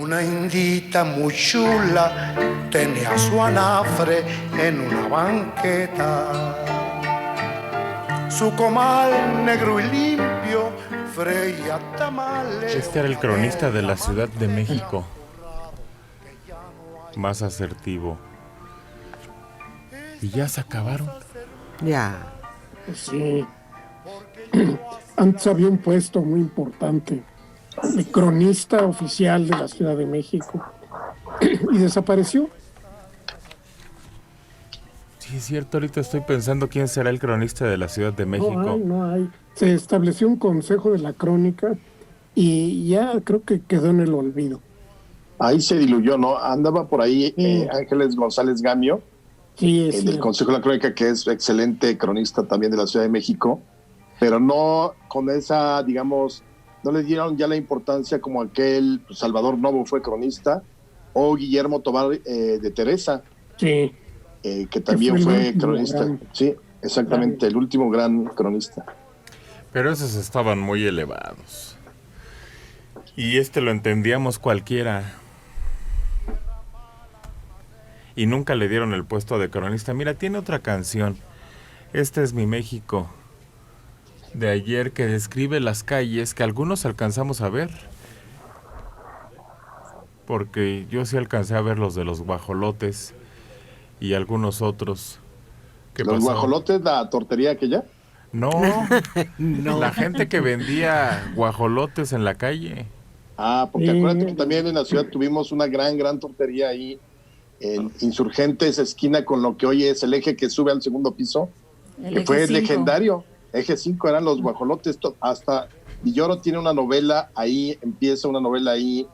Una indita muy chula tenía su anafre en una banqueta. Su comal negro y limpio freía tamales. Este era el cronista de la Ciudad de México. Más asertivo. ¿Y ya se acabaron? Ya. Sí. Antes había un puesto muy importante de cronista oficial de la Ciudad de México y desapareció. Sí, es cierto, ahorita estoy pensando quién será el cronista de la Ciudad de México. No hay. Se estableció un consejo de la crónica y ya creo que quedó en el olvido. Ahí se diluyó, ¿no? Andaba por ahí Ángeles González Gamio, Sí, del Consejo de la Crónica, que es excelente cronista también de la Ciudad de México, pero no con esa, digamos, no le dieron ya la importancia como aquel Salvador Novo fue cronista, o Guillermo Tobar de Teresa, Sí. Que también fue cronista. Gran, sí, exactamente, el último gran cronista. Pero esos estaban muy elevados. Y lo entendíamos cualquiera. Y nunca le dieron el puesto de cronista. Mira, tiene otra canción. Este es mi México de ayer, que describe las calles que algunos alcanzamos a ver. Porque yo sí alcancé a ver los de los guajolotes y algunos otros. ¿Los guajolotes, la tortería aquella? No, no, la gente que vendía guajolotes en la calle. Ah, porque acuérdate que también en la ciudad tuvimos una gran tortería ahí en Insurgentes, esquina con lo que hoy es el eje que sube al segundo piso, que fue legendario. Eje 5 eran los guajolotes. Hasta Villoro tiene una novela ahí, empieza una novela ahí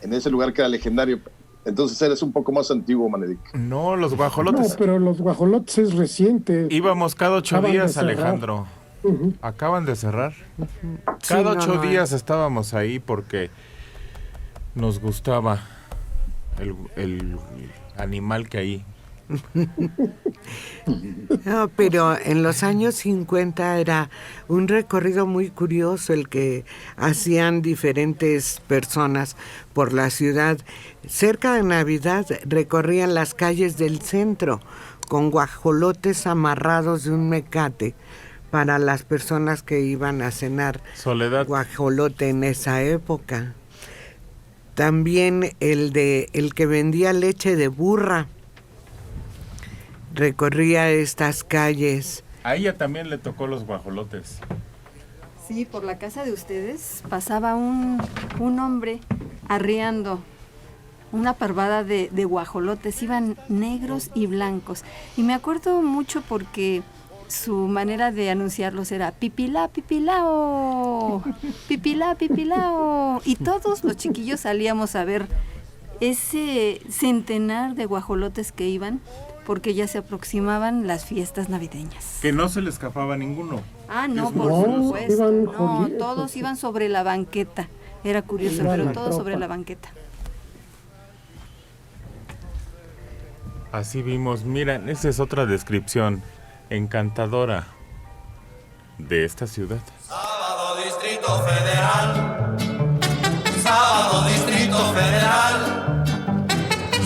en ese lugar que era legendario. Entonces eres un poco más antiguo, Manedic. No, los guajolotes. No, pero los guajolotes es reciente. Íbamos cada 8 días, Alejandro. Acaban de cerrar. Cada 8 días estábamos ahí porque nos gustaba el animal que hay. No, pero en los años 50 era un recorrido muy curioso el que hacían diferentes personas por la ciudad. Cerca de Navidad recorrían las calles del centro con guajolotes amarrados de un mecate para las personas que iban a cenar guajolote en esa época. También el que vendía leche de burra recorría estas calles. A ella también le tocó los guajolotes. Sí, por la casa de ustedes pasaba un hombre arriando una parvada de guajolotes. Iban negros y blancos. Y me acuerdo mucho porque su manera de anunciarlos era pipilá, pipilao, pipilá, pipilao. Y todos los chiquillos salíamos a ver ese centenar de guajolotes que iban, porque ya se aproximaban las fiestas navideñas. Que no se le escapaba ninguno. Ah, no, por supuesto. No, todos iban sobre la banqueta. Era curioso, pero todos sobre la banqueta. Así vimos, miren, esa es otra descripción encantadora de esta ciudad. Sábado Distrito Federal. Sábado Distrito Federal.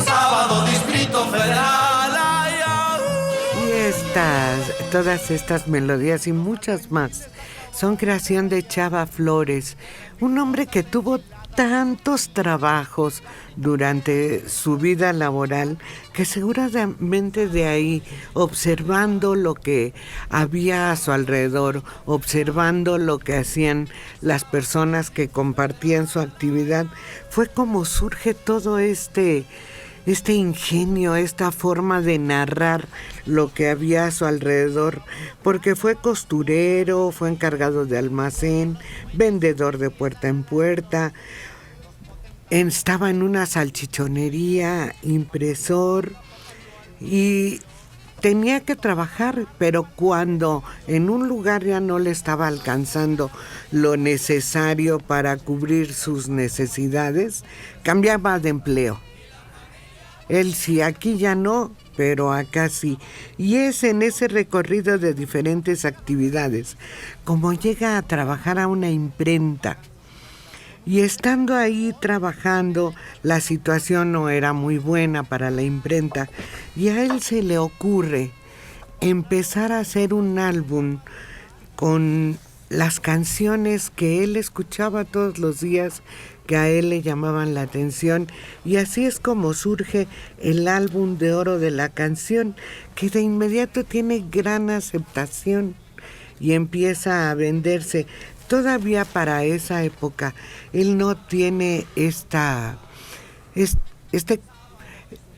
Sábado Distrito Federal. Todas estas melodías y muchas más son creación de Chava Flores, un hombre que tuvo tantos trabajos durante su vida laboral que seguramente de ahí, observando lo que había a su alrededor, observando lo que hacían las personas que compartían su actividad, fue como surge todo este ingenio, esta forma de narrar lo que había a su alrededor, porque fue costurero, fue encargado de almacén, vendedor de puerta en puerta, estaba en una salchichonería, impresor, y tenía que trabajar, pero cuando en un lugar ya no le estaba alcanzando lo necesario para cubrir sus necesidades, cambiaba de empleo. Él sí, aquí ya no, pero acá sí. Y es en ese recorrido de diferentes actividades como llega a trabajar a una imprenta. Y estando ahí trabajando, la situación no era muy buena para la imprenta y a él se le ocurre empezar a hacer un álbum con las canciones que él escuchaba todos los días, que a él le llamaban la atención, y así es como surge el álbum de oro de la canción, que de inmediato tiene gran aceptación y empieza a venderse. Todavía para esa época él no tiene este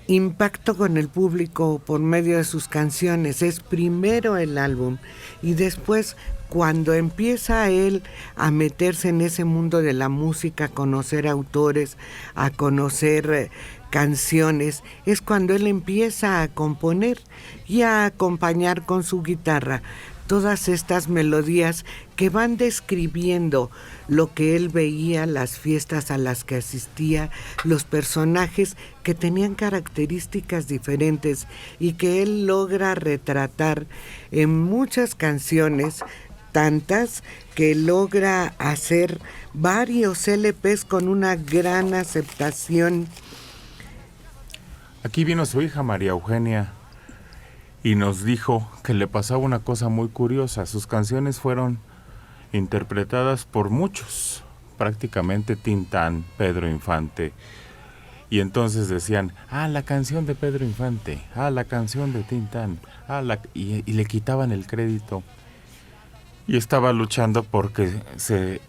impacto con el público por medio de sus canciones. Es primero el álbum y después, cuando empieza él a meterse en ese mundo de la música, a conocer autores, a conocer canciones, es cuando él empieza a componer y a acompañar con su guitarra todas estas melodías que van describiendo lo que él veía, las fiestas a las que asistía, los personajes que tenían características diferentes y que él logra retratar en muchas canciones, tantas que logra hacer varios LPs con una gran aceptación. Aquí vino su hija María Eugenia y nos dijo que le pasaba una cosa muy curiosa. Sus canciones fueron interpretadas por muchos, prácticamente Tintán, Pedro Infante, y entonces decían, la canción de Pedro Infante, la canción de Tintán, y le quitaban el crédito. Y estaba luchando porque se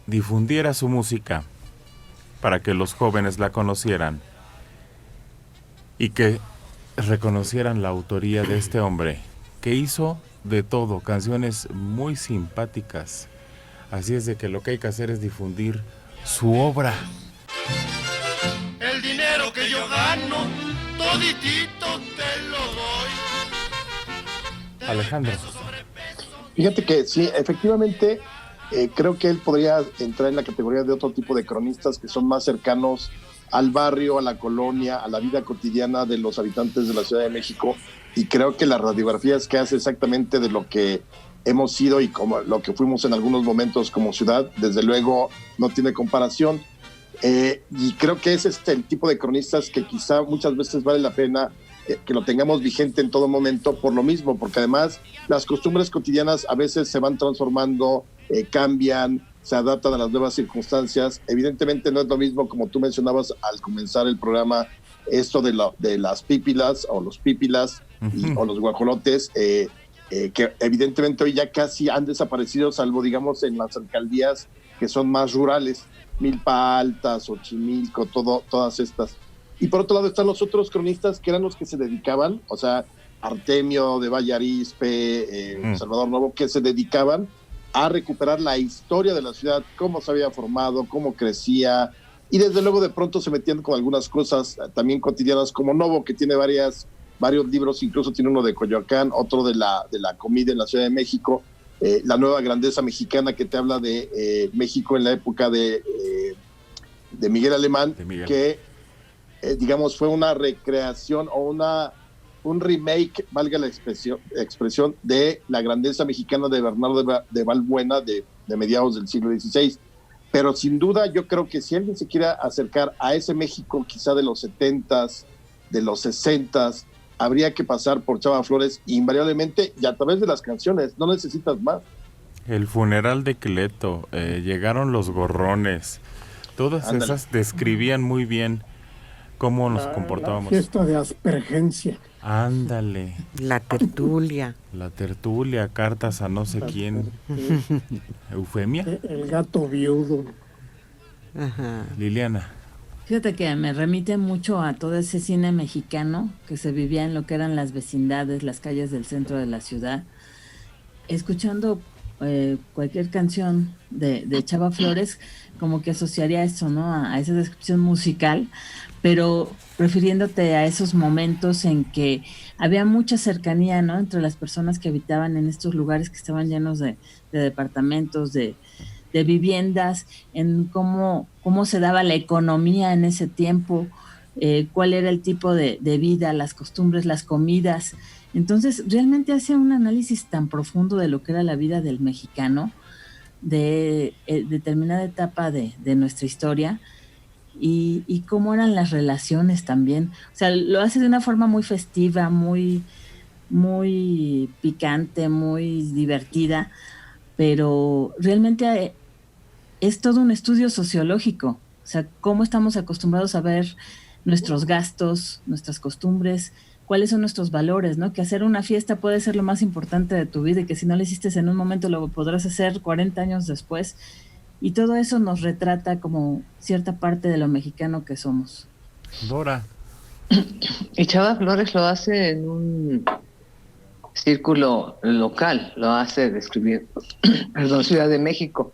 difundiera su música para que los jóvenes la conocieran y que reconocieran la autoría de este hombre que hizo de todo, canciones muy simpáticas. Así es de que lo que hay que hacer es difundir su obra. El dinero que yo gano, toditito te lo doy. Alejandro. Fíjate que sí, efectivamente, creo que él podría entrar en la categoría de otro tipo de cronistas que son más cercanos al barrio, a la colonia, a la vida cotidiana de los habitantes de la Ciudad de México, y creo que las radiografías que hace exactamente de lo que hemos sido y como lo que fuimos en algunos momentos como ciudad, desde luego no tiene comparación, y creo que es el tipo de cronistas que quizá muchas veces vale la pena que lo tengamos vigente en todo momento por lo mismo, porque además las costumbres cotidianas a veces se van transformando, cambian, se adaptan a las nuevas circunstancias. Evidentemente no es lo mismo, como tú mencionabas al comenzar el programa, esto de las pípilas o los pípilas o los guajolotes, que evidentemente hoy ya casi han desaparecido, salvo digamos en las alcaldías que son más rurales, Milpa Alta, Xochimilco, todas estas. Y por otro lado están los otros cronistas que eran los que se dedicaban, o sea, Artemio de Valle Arizpe, Salvador Novo, que se dedicaban a recuperar la historia de la ciudad, cómo se había formado, cómo crecía, y desde luego de pronto se metían con algunas cosas también cotidianas, como Novo, que tiene varios libros, incluso tiene uno de Coyoacán, otro de la comida en la Ciudad de México, La Nueva Grandeza Mexicana, que te habla de México en la época de Miguel Alemán, que digamos fue una recreación o un remake, valga la expresión, de La Grandeza Mexicana de Bernardo de Valbuena de mediados del siglo XVI. Pero sin duda yo creo que si alguien se quiere acercar a ese México quizá de los 70s, de los 60s, habría que pasar por Chava Flores invariablemente, y a través de las canciones, no necesitas más. El funeral de Cleto, llegaron los gorrones, todas esas describían muy bien cómo nos comportábamos. La fiesta de aspergencia. Ándale. La tertulia. La tertulia, cartas a no sé quién. Eufemia. El gato viudo. Ajá. Liliana. Fíjate que me remite mucho a todo ese cine mexicano que se vivía en lo que eran las vecindades, las calles del centro de la ciudad. Escuchando cualquier canción de Chava Flores, como que asociaría eso, ¿no? A esa descripción musical, pero refiriéndote a esos momentos en que había mucha cercanía, ¿no? Entre las personas que habitaban en estos lugares que estaban llenos de departamentos, de viviendas, en cómo se daba la economía en ese tiempo, cuál era el tipo de vida, las costumbres, las comidas. Entonces, realmente hace un análisis tan profundo de lo que era la vida del mexicano, de determinada etapa de nuestra historia y cómo eran las relaciones también. O sea, lo hace de una forma muy festiva, muy, muy picante, muy divertida, pero realmente es todo un estudio sociológico. O sea, cómo estamos acostumbrados a ver nuestros gastos, nuestras costumbres, cuáles son nuestros valores, ¿no? Que hacer una fiesta puede ser lo más importante de tu vida y que si no lo hiciste en un momento lo podrás hacer 40 años después. Y todo eso nos retrata como cierta parte de lo mexicano que somos. Dora. Y Chava Flores lo hace en un círculo local, lo hace describiendo, perdón, Ciudad de México.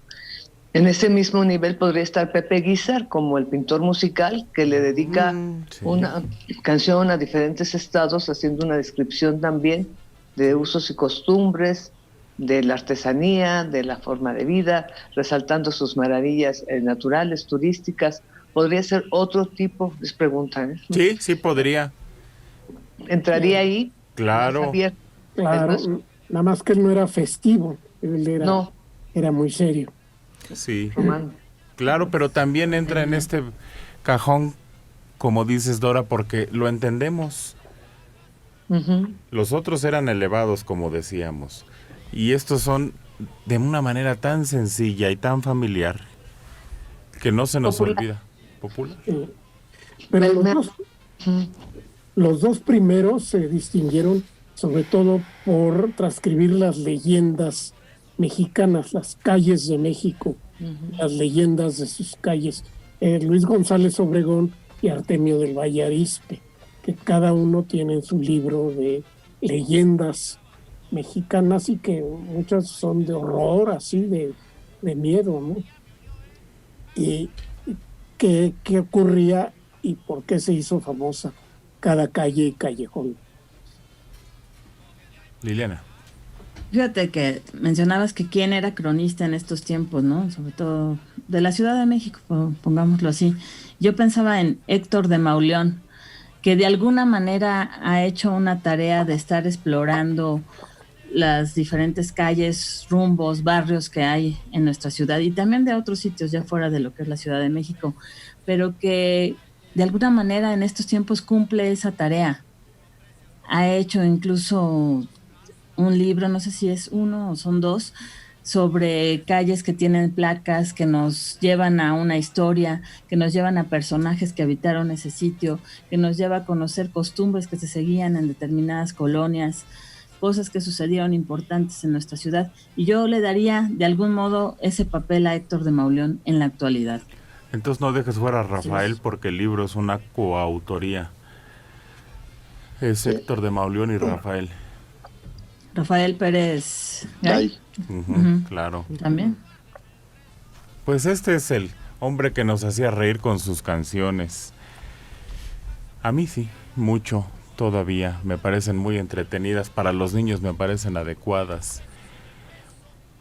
En ese mismo nivel podría estar Pepe Guizar como el pintor musical que le dedica una canción a diferentes estados, haciendo una descripción también de usos y costumbres, de la artesanía, de la forma de vida, resaltando sus maravillas naturales, turísticas. Podría ser otro tipo, les preguntan. Sí, sí podría. ¿Entraría ahí? Claro. Claro, nada más que él no era festivo, él era muy serio. Sí, claro, pero también entra en este cajón, como dices, Dora, porque lo entendemos. Los otros eran elevados, como decíamos, y estos son de una manera tan sencilla y tan familiar que no se nos olvida. Popular. Pero los dos primeros se distinguieron sobre todo por transcribir las leyendas mexicanas, las calles de México, las leyendas de sus calles. Luis González Obregón y Artemio del Valle Arizpe, que cada uno tiene su libro de leyendas mexicanas y que muchas son de horror, así de miedo, ¿no? Y qué ocurría y por qué se hizo famosa cada calle y callejón. Liliana. Fíjate que mencionabas que quién era cronista en estos tiempos, ¿no? Sobre todo de la Ciudad de México, pongámoslo así. Yo pensaba en Héctor de Mauleón, que de alguna manera ha hecho una tarea de estar explorando las diferentes calles, rumbos, barrios que hay en nuestra ciudad y también de otros sitios ya fuera de lo que es la Ciudad de México, pero que de alguna manera en estos tiempos cumple esa tarea. Ha hecho incluso un libro, no sé si es uno o son dos, sobre calles que tienen placas que nos llevan a una historia, que nos llevan a personajes que habitaron ese sitio, que nos lleva a conocer costumbres que se seguían en determinadas colonias, cosas que sucedieron importantes en nuestra ciudad. Y yo le daría de algún modo ese papel a Héctor de Mauleón en la actualidad. Entonces no dejes fuera a Rafael porque el libro es una coautoría. Es Héctor de Mauleón y Rafael. Rafael Pérez Gay. Claro. También. Pues este es el hombre que nos hacía reír con sus canciones. A mí sí, mucho todavía. Me parecen muy entretenidas. Para los niños me parecen adecuadas.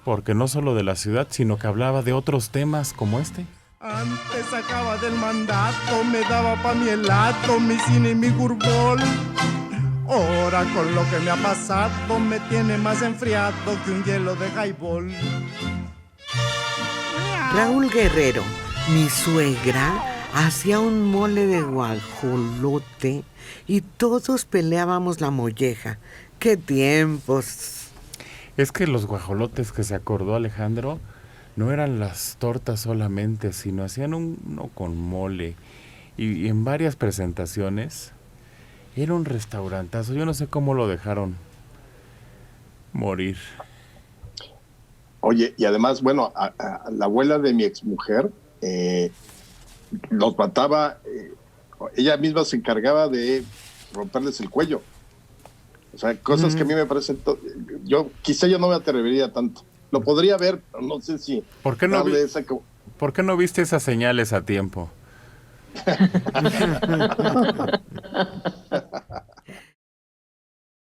Porque no solo de la ciudad, sino que hablaba de otros temas como este. Antes sacaba del mandato, me daba pa' mi helado, mi cine y mi gurbol. Ahora con lo que me ha pasado me tiene más enfriado que un hielo de highball. Raúl Guerrero, mi suegra, hacía un mole de guajolote y todos peleábamos la molleja. ¡Qué tiempos! Es que los guajolotes que se acordó Alejandro no eran las tortas solamente, sino hacían uno con mole y en varias presentaciones. Era un restaurantazo, yo no sé cómo lo dejaron morir. Oye, y además, bueno, a la abuela de mi exmujer los mataba, ella misma se encargaba de romperles el cuello. O sea, cosas que a mí me parecen, quizá yo no me atrevería tanto. Lo podría ver, pero no sé si... ¿Por qué no viste esas señales a tiempo?